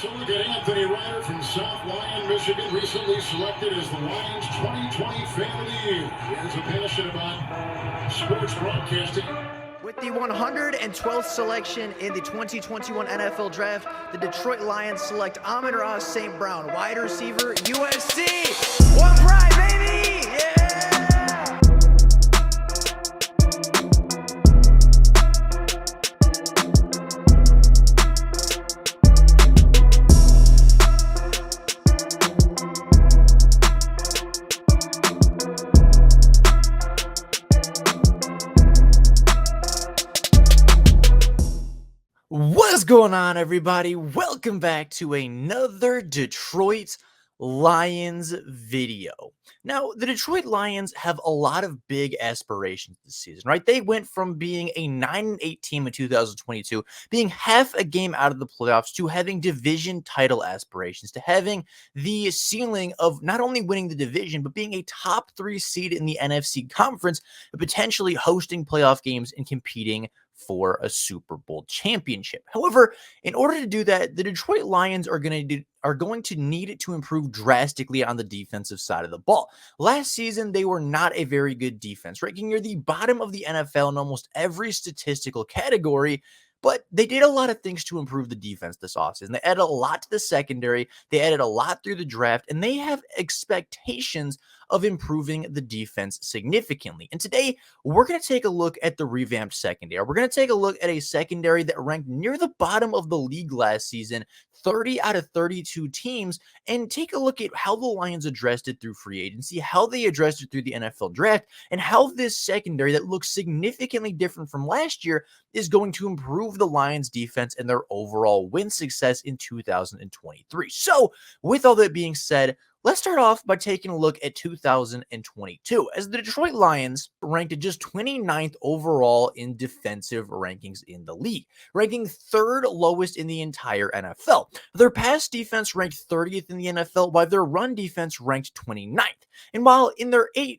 So look at Anthony Ryder from South Lyon, Michigan, recently selected as the Lions 2020 Fan of the Year. He has a passion about sports broadcasting. With the 112th selection in the 2021 NFL Draft, the Detroit Lions select Amon-Ra St. Brown, wide receiver, USC. One pride, baby! Yeah! What's going on, everybody? Welcome back to another Detroit Lions video. Now, the Detroit Lions have a lot of big aspirations this season, right? They went from being a 9-8 team in 2022, being half a game out of the playoffs, to having division title aspirations, to having the ceiling of not only winning the division, but being a top 3 seed in the NFC conference, and potentially hosting playoff games and competing for a Super Bowl championship. However, in order to do that, the Detroit Lions are going to need to improve drastically on the defensive side of the ball. Last season, they were not a very good defense, ranking near the bottom of the NFL in almost every statistical category. But they did a lot of things to improve the defense this offseason. They added a lot to the secondary. They added a lot through the draft, and they have expectations of improving the defense significantly. And today, we're going to take a look at the revamped secondary. We're going to take a look at a secondary that ranked near the bottom of the league last season, 30 out of 32 teams, and take a look at how the Lions addressed it through free agency, how they addressed it through the NFL draft, and how this secondary that looks significantly different from last year is going to improve the Lions defense and their overall win success in 2023. So, with all that being said, let's start off by taking a look at 2022, as the Detroit Lions ranked at just 29th overall in defensive rankings in the league, ranking 3rd lowest in the entire NFL. Their pass defense ranked 30th in the NFL, while their run defense ranked 29th. And while in their 8-2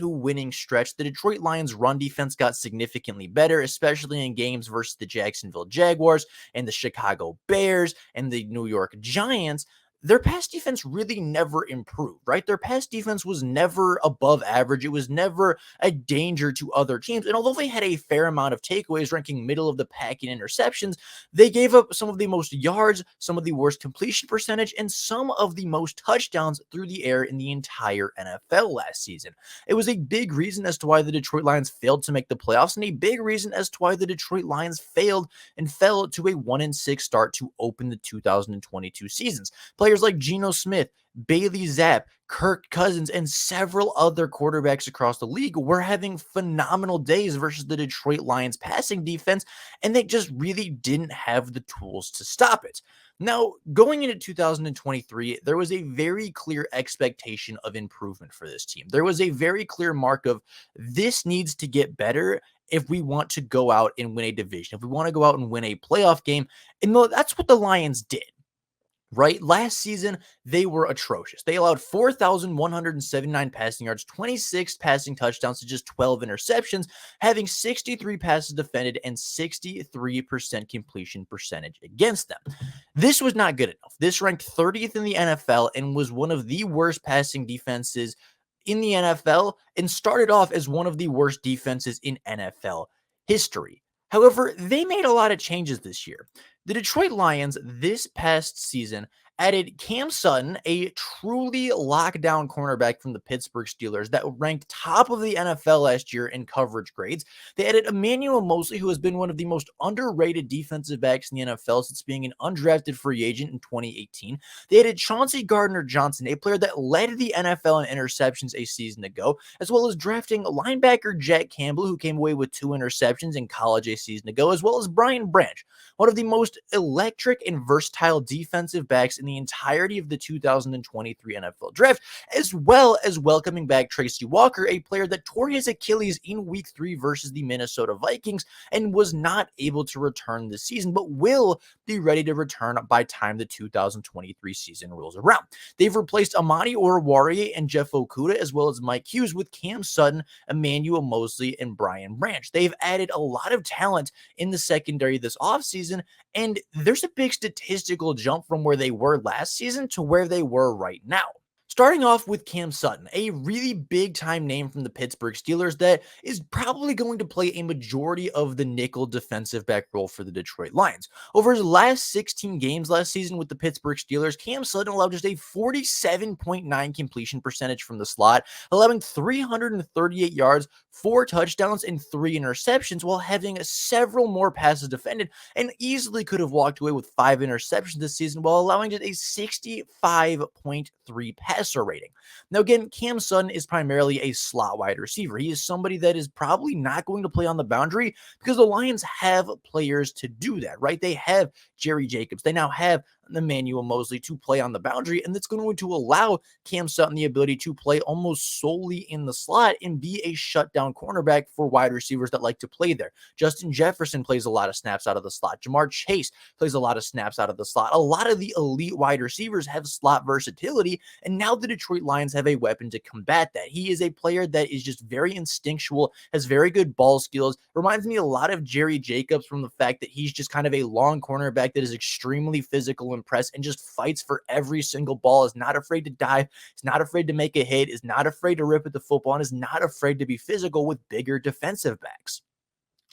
winning stretch, the Detroit Lions run defense got significantly better, especially in games versus the Jacksonville Jaguars and the Chicago Bears and the New York Giants. Their pass defense really never improved, right? Their pass defense was never above average. It was never a danger to other teams. And although they had a fair amount of takeaways, ranking middle of the pack in interceptions, they gave up some of the most yards, some of the worst completion percentage, and some of the most touchdowns through the air in the entire NFL last season. It was a big reason as to why the Detroit Lions failed to make the playoffs, and a big reason as to why the Detroit Lions failed and fell to a 1-6 start to open the 2022 seasons. Players like Geno Smith, Bailey Zapp, Kirk Cousins, and several other quarterbacks across the league were having phenomenal days versus the Detroit Lions passing defense, and they just really didn't have the tools to stop it. Now, going into 2023, there was a very clear expectation of improvement for this team. There was a very clear mark of this needs to get better if we want to go out and win a division, if we want to go out and win a playoff game. And that's what the Lions did. Right? Last season, they were atrocious. They allowed 4,179 passing yards, 26 passing touchdowns to just 12 interceptions, having 63 passes defended and 63% completion percentage against them. This was not good enough. This ranked 30th in the NFL and was one of the worst passing defenses in the NFL, and started off as one of the worst defenses in NFL history. However, they made a lot of changes this year. The Detroit Lions this past season added Cam Sutton, a truly lockdown cornerback from the Pittsburgh Steelers that ranked top of the NFL last year in coverage grades. They added Emmanuel Moseley, who has been one of the most underrated defensive backs in the NFL since being an undrafted free agent in 2018. They added Chauncey Gardner-Johnson, a player that led the NFL in interceptions a season ago, as well as drafting linebacker Jack Campbell, who came away with 2 interceptions in college a season ago, as well as Brian Branch, one of the most electric and versatile defensive backs in the entirety of the 2023 NFL Draft, as well as welcoming back Tracy Walker, a player that tore his Achilles in Week 3 versus the Minnesota Vikings and was not able to return this season, but will be ready to return by time the 2023 season rolls around. They've replaced Amani Oruwariye and Jeff Okudah, as well as Mike Hughes, with Cam Sutton, Emmanuel Moseley, and Brian Branch. They've added a lot of talent in the secondary this offseason, And there's a big statistical jump from where they were last season to where they were right now. Starting off with Cam Sutton, a really big time name from the Pittsburgh Steelers that is probably going to play a majority of the nickel defensive back role for the Detroit Lions. Over his last 16 games last season with the Pittsburgh Steelers, Cam Sutton allowed just a 47.9 completion percentage from the slot, allowing 338 yards, 4 touchdowns, and 3 interceptions while having several more passes defended, and easily could have walked away with 5 interceptions this season while allowing just a 65.3 passer rating. Now, again, Cam Sutton is primarily a slot wide receiver. He is somebody that is probably not going to play on the boundary because the Lions have players to do that, right? They have Jerry Jacobs. They now have Emmanuel Mosley to play on the boundary, and that's going to allow Cam Sutton the ability to play almost solely in the slot and be a shutdown cornerback for wide receivers that like to play there. Justin Jefferson plays a lot of snaps out of the slot. Jamar Chase plays a lot of snaps out of the slot. A lot of the elite wide receivers have slot versatility, and now the Detroit Lions have a weapon to combat that. He is a player that is just very instinctual, has very good ball skills, reminds me a lot of Jerry Jacobs from the fact that he's just kind of a long cornerback that is extremely physical and press and just fights for every single ball, is not afraid to dive, is not afraid to make a hit, is not afraid to rip at the football, and is not afraid to be physical with bigger defensive backs.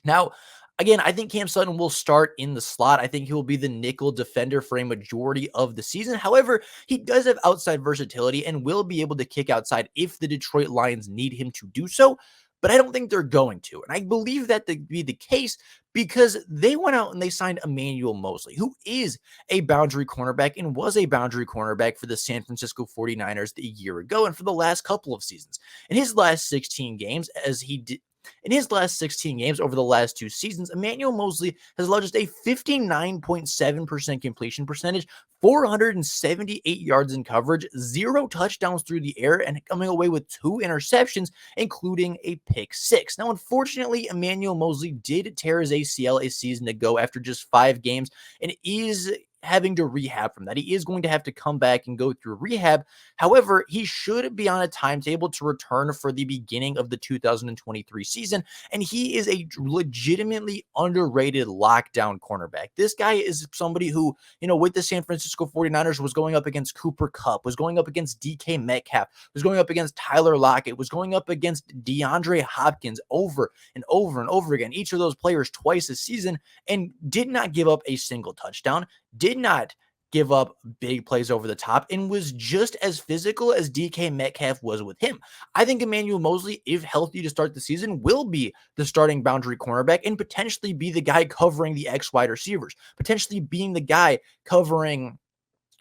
Now, again, I think Cam Sutton will start in the slot. I think he will be the nickel defender for a majority of the season. However, he does have outside versatility and will be able to kick outside if the Detroit Lions need him to do so. But I don't think they're going to. And I believe that to be the case because they went out and they signed Emmanuel Mosley, who is a boundary cornerback and was a boundary cornerback for the San Francisco 49ers a year ago and for the last couple of seasons. In his last 16 games, over the last 2 seasons, Emmanuel Mosley has allowed just a 59.7% completion percentage, 478 yards in coverage, 0 touchdowns through the air, and coming away with 2 interceptions, including a pick 6. Now, unfortunately, Emmanuel Mosley did tear his ACL a season ago after just 5 games and is having to rehab from that. He is going to have to come back and go through rehab. However, he should be on a timetable to return for the beginning of the 2023 season, and he is a legitimately underrated lockdown cornerback. This guy is somebody who, with the San Francisco 49ers was going up against Cooper Kupp, was going up against DK Metcalf, was going up against Tyler Lockett, was going up against DeAndre Hopkins over and over and over again, each of those players twice a season, and did not give up a single touchdown, did not give up big plays over the top, and was just as physical as DK Metcalf was with him. I think Emmanuel Mosley, if healthy to start the season, will be the starting boundary cornerback and potentially be the guy covering the X wide receivers, potentially being the guy covering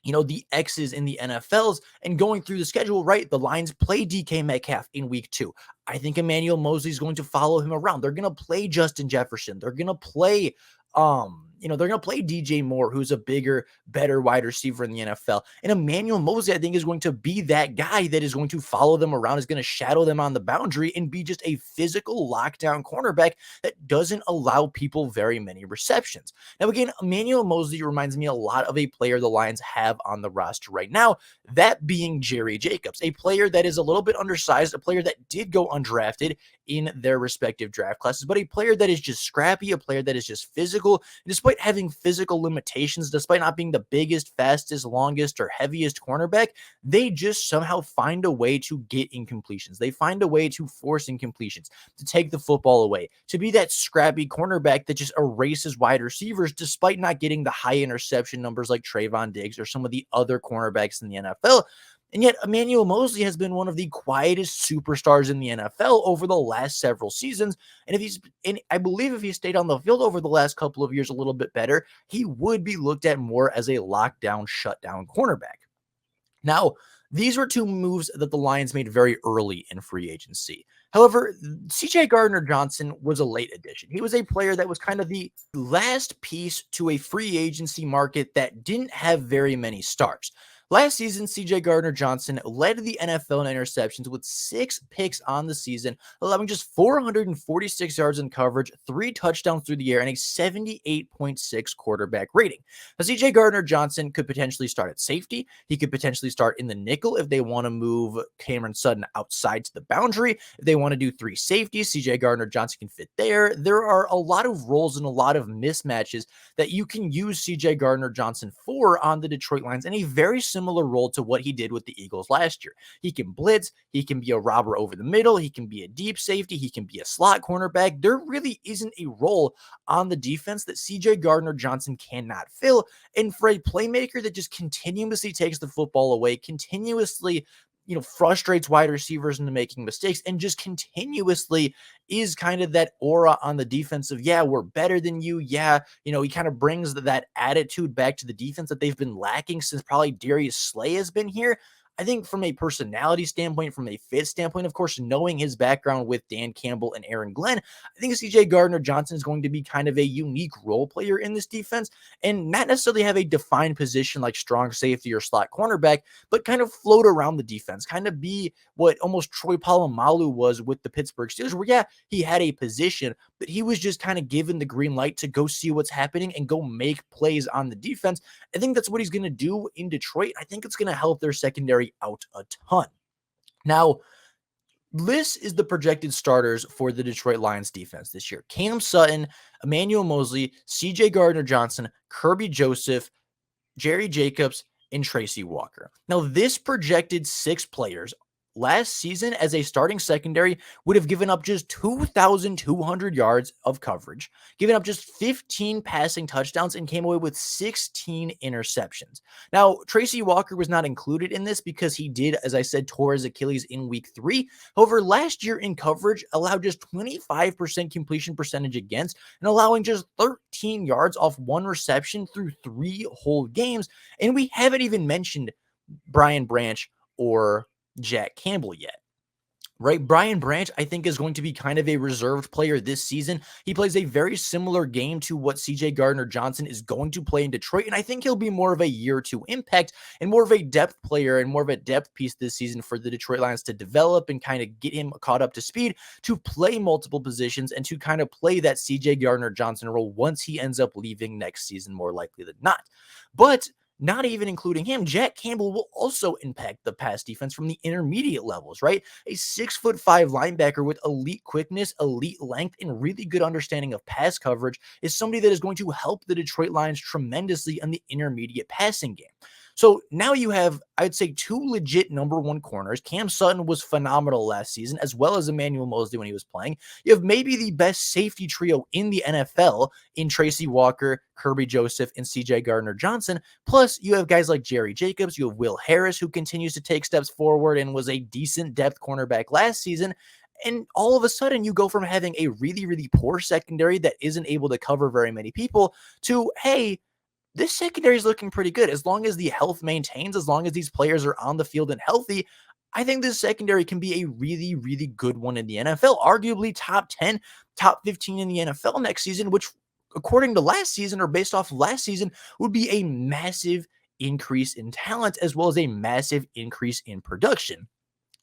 the X's in the NFLs and going through the schedule, right? The Lions play DK Metcalf in week 2. I think Emmanuel Mosley is going to follow him around. They're going to play Justin Jefferson. They're going to play, they're going to play DJ Moore, who's a bigger, better wide receiver in the NFL. And Emmanuel Mosley, I think, is going to be that guy that is going to follow them around, is going to shadow them on the boundary and be just a physical lockdown cornerback that doesn't allow people very many receptions. Now, again, Emmanuel Mosley reminds me a lot of a player the Lions have on the roster right now, that being Jerry Jacobs, a player that is a little bit undersized, a player that did go undrafted in their respective draft classes, but a player that is just scrappy, a player that is just physical. And despite having physical limitations, despite not being the biggest, fastest, longest, or heaviest cornerback, they just somehow find a way to get incompletions. They find a way to force incompletions, to take the football away, to be that scrappy cornerback that just erases wide receivers despite not getting the high interception numbers like Trayvon Diggs or some of the other cornerbacks in the NFL. And yet Emmanuel Mosley has been one of the quietest superstars in the NFL over the last several seasons. And I believe if he stayed on the field over the last couple of years a little bit better, he would be looked at more as a lockdown, shutdown cornerback. Now, these were 2 moves that the Lions made very early in free agency. However, CJ Gardner-Johnson was a late addition. He was a player that was kind of the last piece to a free agency market that didn't have very many stars. Last season, CJ Gardner Johnson led the NFL in interceptions with 6 picks on the season, allowing just 446 yards in coverage, 3 touchdowns through the air, and a 78.6 quarterback rating. Now, CJ Gardner Johnson could potentially start at safety. He could potentially start in the nickel if they want to move Cameron Sutton outside to the boundary. If they want to do 3 safeties, CJ Gardner Johnson can fit there. There are a lot of roles and a lot of mismatches that you can use CJ Gardner Johnson for on the Detroit Lions in a very similar role to what he did with the Eagles last year. He can blitz, he can be a robber over the middle, he can be a deep safety, he can be a slot cornerback. There really isn't a role on the defense that CJ Gardner Johnson cannot fill. And for a playmaker that just continuously takes the football away, continuously frustrates wide receivers into making mistakes, and just continuously is kind of that aura on the defense of, yeah, we're better than you. Yeah, he kind of brings that attitude back to the defense that they've been lacking since probably Darius Slay has been here. I think from a personality standpoint, from a fit standpoint, of course, knowing his background with Dan Campbell and Aaron Glenn, I think CJ Gardner Johnson is going to be kind of a unique role player in this defense and not necessarily have a defined position like strong safety or slot cornerback, but kind of float around the defense, kind of be what almost Troy Polamalu was with the Pittsburgh Steelers, where, yeah, he had a position, but he was just kind of given the green light to go see what's happening and go make plays on the defense. I think that's what he's going to do in Detroit. I think it's going to help their secondary out a ton. Now, this is the projected starters for the Detroit Lions defense this year. Cam Sutton, Emmanuel Mosley, CJ Gardner Johnson, Kirby Joseph, Jerry Jacobs, and Tracy Walker. Now, this projected 6 players last season as a starting secondary would have given up just 2,200 yards of coverage, given up just 15 passing touchdowns, and came away with 16 interceptions. Now, Tracy Walker was not included in this because he did, as I said, tore his Achilles in week 3. However, last year in coverage allowed just 25% completion percentage against and allowing just 13 yards off 1 reception through 3 whole games. And we haven't even mentioned Brian Branch or Jack Campbell yet, right? Brian Branch, I think, is going to be kind of a reserved player this season. He plays a very similar game to what CJ Gardner Johnson is going to play in Detroit, and I think he'll be more of a year 2 impact and more of a depth player and more of a depth piece this season for the Detroit Lions to develop and kind of get him caught up to speed to play multiple positions and to kind of play that CJ Gardner Johnson role once he ends up leaving next season, more likely than not. But not even including him, Jack Campbell will also impact the pass defense from the intermediate levels, right? A 6'5" linebacker with elite quickness, elite length, and really good understanding of pass coverage is somebody that is going to help the Detroit Lions tremendously in the intermediate passing game. So now you have, I'd say, 2 legit number 1 corners. Cam Sutton was phenomenal last season, as well as Emmanuel Mosley when he was playing. You have maybe the best safety trio in the NFL in Tracy Walker, Kirby Joseph, and CJ Gardner Johnson. Plus, you have guys like Jerry Jacobs. You have Will Harris, who continues to take steps forward and was a decent depth cornerback last season. And all of a sudden, you go from having a really, really poor secondary that isn't able to cover very many people to, hey, this secondary is looking pretty good. As long as the health maintains, as long as these players are on the field and healthy, I think this secondary can be a really, really good one in the NFL, arguably top 10, top 15 in the NFL next season, which according to last season or based off of last season would be a massive increase in talent as well as a massive increase in production.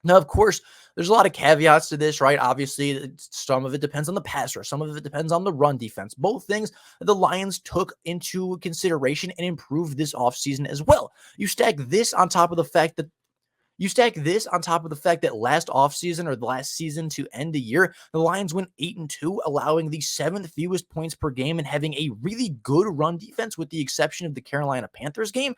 Now, of course, there's a lot of caveats to this, right? Obviously, some of it depends on the pass rush. Some of it depends on the run defense. Both things the Lions took into consideration and improved this offseason as well. You stack this on top of the fact that last offseason or the last season to end the year, the Lions went 8-2, allowing the 7th fewest points per game and having a really good run defense with the exception of the Carolina Panthers game.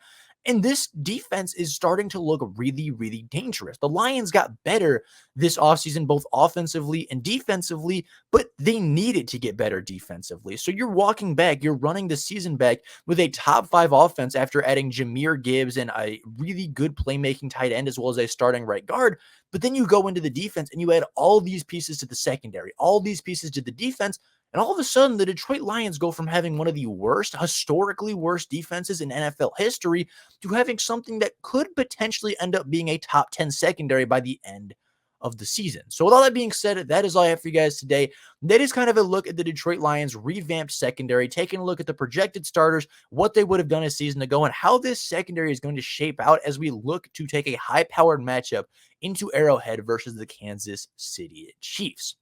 And this defense is starting to look really, really dangerous. The Lions got better this offseason, both offensively and defensively, but they needed to get better defensively. So you're walking back, you're running the season back with a top 5 offense after adding Jahmyr Gibbs and a really good playmaking tight end as well as a starting right guard. But then you go into the defense and you add all these pieces to the secondary, all these pieces to the defense. And all of a sudden, the Detroit Lions go from having one of the historically worst defenses in NFL history to having something that could potentially end up being a top 10 secondary by the end of the season. So with all that being said, that is all I have for you guys today. That is kind of a look at the Detroit Lions revamped secondary, taking a look at the projected starters, what they would have done a season ago, and how this secondary is going to shape out as we look to take a high-powered matchup into Arrowhead versus the Kansas City Chiefs.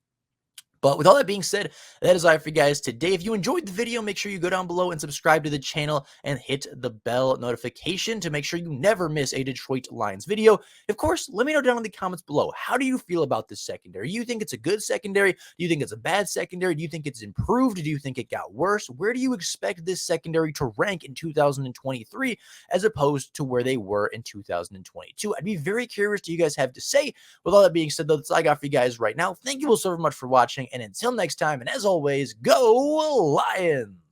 But with all that being said, that is all for you guys today. If you enjoyed the video, make sure you go down below and subscribe to the channel and hit the bell notification to make sure you never miss a Detroit Lions video. Of course, let me know down in the comments below. How do you feel about this secondary? Do you think it's a good secondary? Do you think it's a bad secondary? Do you think it's improved? Do you think it got worse? Where do you expect this secondary to rank in 2023 as opposed to where they were in 2022? I'd be very curious what you guys have to say. With all that being said, though, that's all I got for you guys right now. Thank you all so much for watching. And until next time, and as always, go Lions!